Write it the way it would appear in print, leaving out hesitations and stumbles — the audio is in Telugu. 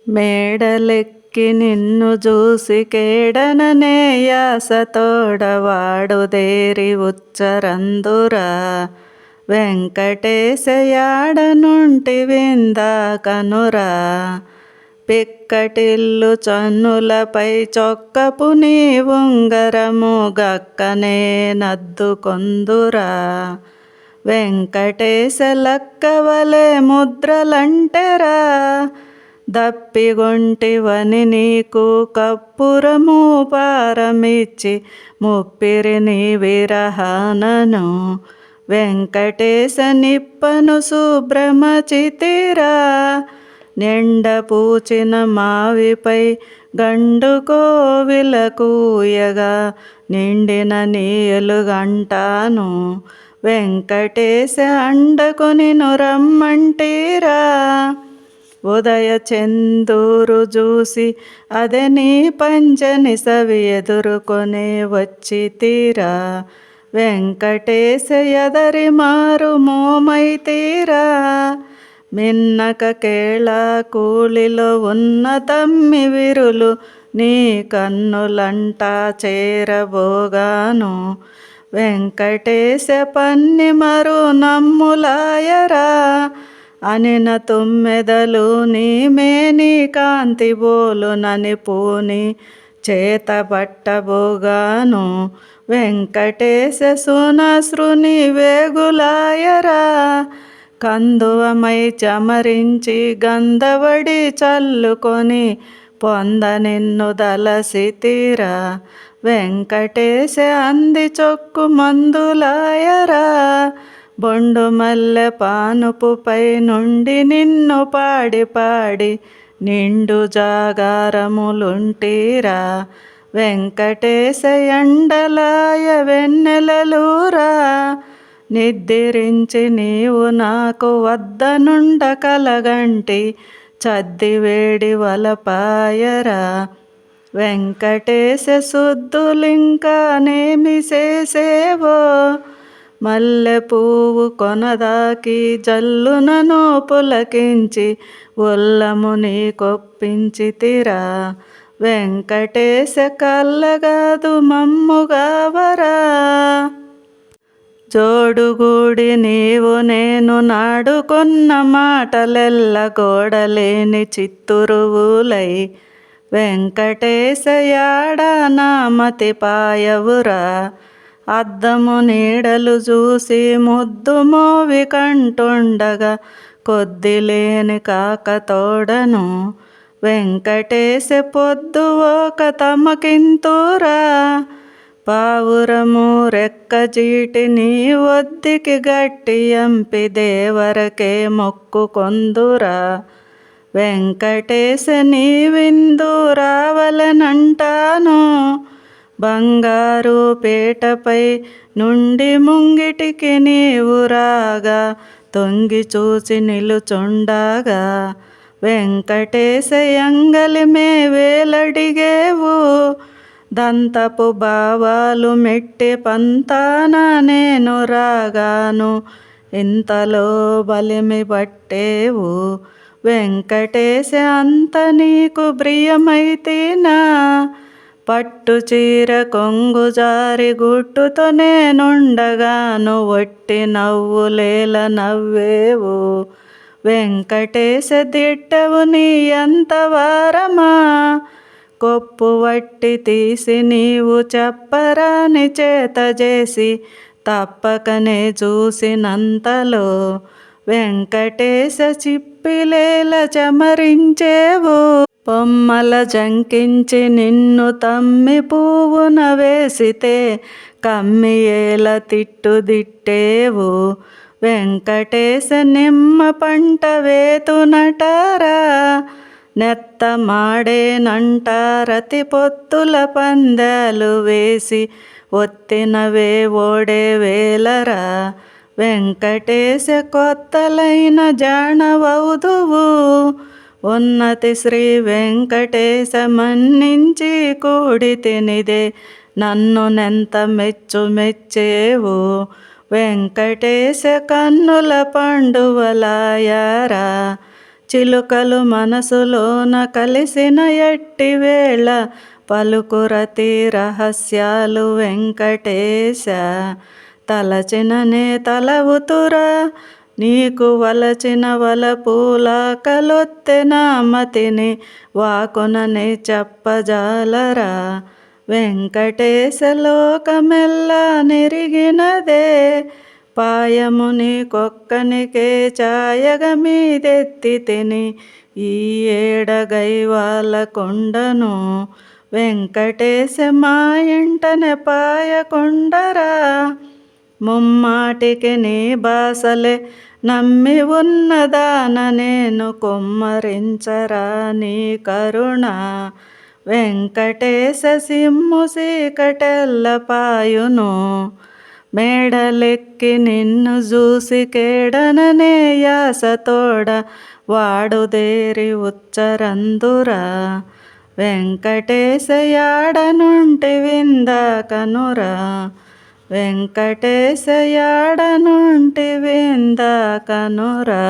మేడలెక్కి నిన్ను జూసి కేడననే యాసతోడవాడుదేరి ఉచ్చరందురా వెంకటేశయాడనుంటివిందాకనురా పిక్కటిల్లు చన్నులపై చొక్కపు నీ ఉంగరము గక్కనే నద్దుకొందురా వెంకటేశ లక్కవలే ముద్రలంటెరా దప్పిగొంటివని నీకు కప్పురము పారమిచ్చి ముప్పిరిని విరహానను వెంకటేశ నిప్పను శుభ్రమచితిరా నిండ పూచిన మావిపై గండు కోవిలకూయగా నిండిన నీయలుగంటాను వెంకటేశ అండకొని రమ్మంటీరా ఉదయ చందూరు చూసి అదే నీ పంచని సవి ఎదుర్కొనే వచ్చి తీరా వెంకటేశ ఎదరి మారు మోమై తీరా మిన్నక కేళ కూలిలో ఉన్న తమ్మి విరులు నీ కన్నులంటా చేరబోగాను వెంకటేశ పన్ని మరు నమ్ములాయరా అనిన తుమ్మెదలు నీ మేని కాంతి బోలునని పూని చేతబట్టబోగాను వెంకటేశ సునశ్రుని వేగులాయరా కందువమై చమరించి గంధవడి చల్లుకొని పొంద నిన్ను దలసితిరా వెంకటేశ అంది చొక్కు మందులాయరా బొండు మల్లె పానుపుపై నుండి నిన్ను పాడి పాడి నిండు జాగారములుంటీరా వెంకటేశ ఎండలాయ వెన్నెలలూరా నిద్రించి నీవు నాకు వద్దనుండ కలగంటి చద్దివేడి వలపాయరా వెంకటేశ శుద్ధులింకా నేమి చేసేవో మల్లె పువ్వు కొనదాకి జల్లునను పులకించి ఉల్లము నీ కొప్పించితిరా వెంకటేశ కల్లగాదు మమ్ముగావరా జోడుగూడి నీవు నేను నాడుకొన్న మాటలెల్ల గోడలేని చిత్తురువులై వెంకటేశయాడ నామతి పాయవురా అద్దము నీడలు చూసి ముద్దు మోవి కంటుండగా కొద్దిలేని కాకతోడను వెంకటేశ పొద్దు ఒక తమకింతురా పావురము రెక్కజీటి నీ ఒద్దికి గట్టి ఎంపి దేవరకే మొక్కుకొందురా వెంకటేశ నీ విందు రావలనంటాను బంగారు పీటపై నుండి ముంగిటికి నీవు రాగా తొంగి చూసి నిలుచుండగా వెంకటేశ ఎంగలిమే వేలడిగేవు దంతపు భావాలు మెట్టి పంతాన నేను రాగాను ఇంతలో బలిమి పట్టేవు వెంకటేశ అంత నీకు ప్రియమైతేనా పట్టు చీర కొంగు జారి గుట్టుతో నేనుండగాను ఒట్టి నవ్వులేల నవ్వేవు వెంకటేశ దిట్టవు నీ ఎంత వారమా కొప్పు వట్టి తీసి నీవు చెప్పరాని చేత చేసి తప్పకనే చూసినంతలో వెంకటేశ చిప్పిలేల చమరించేవు పొమ్మల జంకించి నిన్ను తమ్మి పువ్వున వేసితే కమ్మియేల తిట్టుదిట్టేవు వెంకటేశ నిమ్మ పంట వేతునటారా నెత్త మాడేనంటారతి పొత్తుల పందాలు వేసి ఒత్తినవే ఓడే వేలరా వెంకటేశ కొత్తలైన జానవౌదువు ఉన్నతి శ్రీ వెంకటేశ మన్నించి కూడి తినిదే నన్ను నెంత మెచ్చేవు వెంకటేశ కన్నుల పండువలాయారా చిలుకలు మనసులోన కలిసిన ఎట్టి వేళ పలుకురతి రహస్యాలు వెంకటేశ. తలచిననే తలవుతురా నీకు వలచిన వలపుల కలొత్తెన మతిని వాకుననే చెప్పజాలరా. వెంకటేశ లోకమెల్లా నెరిగినదే పాయముని కొక్కనికే ఛాయగ మీదెత్తి తిని ఈ ఏడగైవాల కొండను. వెంకటేశ మా ఇంటనే పాయకొండరా. ముమ్మాటికి నీ బాసలే నమ్మి ఉన్నదాన నేను కుమ్మరించరా నీ కరుణ. వెంకటేశ సిమ్ము సీకటెల్ల పాయును మేడలెక్కి నిన్ను జూసి కేడననే యాసతోడ వాడుదేరి ఉచ్చరందురా. వెంకటేశ యాడనుంటి విందాకనురా. వెంకటేశ యాడనుంటి విందాకనురా.